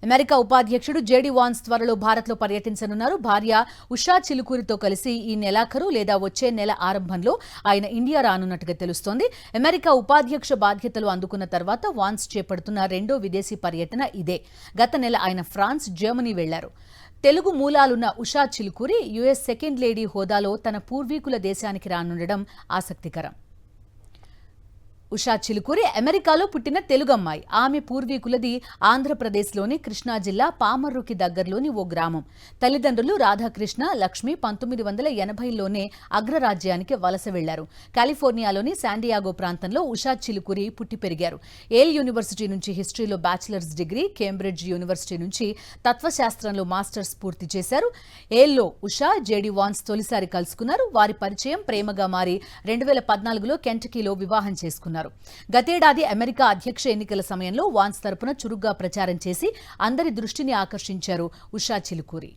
America ఉపాధ్యక్షుడు JD Vance త్వరలో భారత్లో పర్యటించనున్నారు. భార్య ఉషా చిలుకూరితో కలిసి ఈ నెలాఖరు లేదా వచ్చే నెల ఆరంభంలో ఆయన ఇండియా రానున్నట్టుగా తెలుస్తోంది. అమెరికా ఉపాధ్యక్ష బాధ్యతలు అందుకున్న తర్వాత వాన్స్ చేపడుతున్న రెండో విదేశీ పర్యటన ఇదే. గత నెల ఆయన ఫ్రాన్స్, జర్మనీ వెళ్లారు. తెలుగు మూలాలున్న Usha Chilukuri US second lady హోదాలో తన పూర్వీకుల దేశానికి రానుండడం ఆసక్తికరం. ఉషా చిలుకూరి అమెరికాలో పుట్టిన తెలుగు అమ్మాయి. ఆమె పూర్వీకులది ఆంధ్రప్రదేశ్లోని కృష్ణా జిల్లా పామర్రుకి దగ్గరలోని ఓ గ్రామం. తల్లిదండ్రులు రాధాకృష్ణ, లక్ష్మి 1980లోనే అగ్రరాజ్యానికి వలస వెళ్లారు. కాలిఫోర్నియాలోని శాండియాగో ప్రాంతంలో ఉషా చిలుకూరి పుట్టి పెరిగారు. ఏల్ యూనివర్సిటీ నుంచి హిస్టరీలో బ్యాచిలర్స్ డిగ్రీ, కేంబ్రిడ్జ్ యూనివర్సిటీ నుంచి తత్వశాస్త్రంలో మాస్టర్స్ పూర్తి చేశారు. ఏల్లో ఉషా, జేడీ వాన్స్ తొలిసారి కలుసుకున్నారు. వారి పరిచయం ప్రేమగా మారి 2014లో కెంటకీలో వివాహం చేసుకున్నారు. గతేడాది అమెరికా అధ్యక్ష ఎన్నికల సమయంలో వాన్స్ తరపున చురుగ్గా ప్రచారం చేసి అందరి దృష్టిని ఆకర్షించారు ఉషా చిలుకూరి.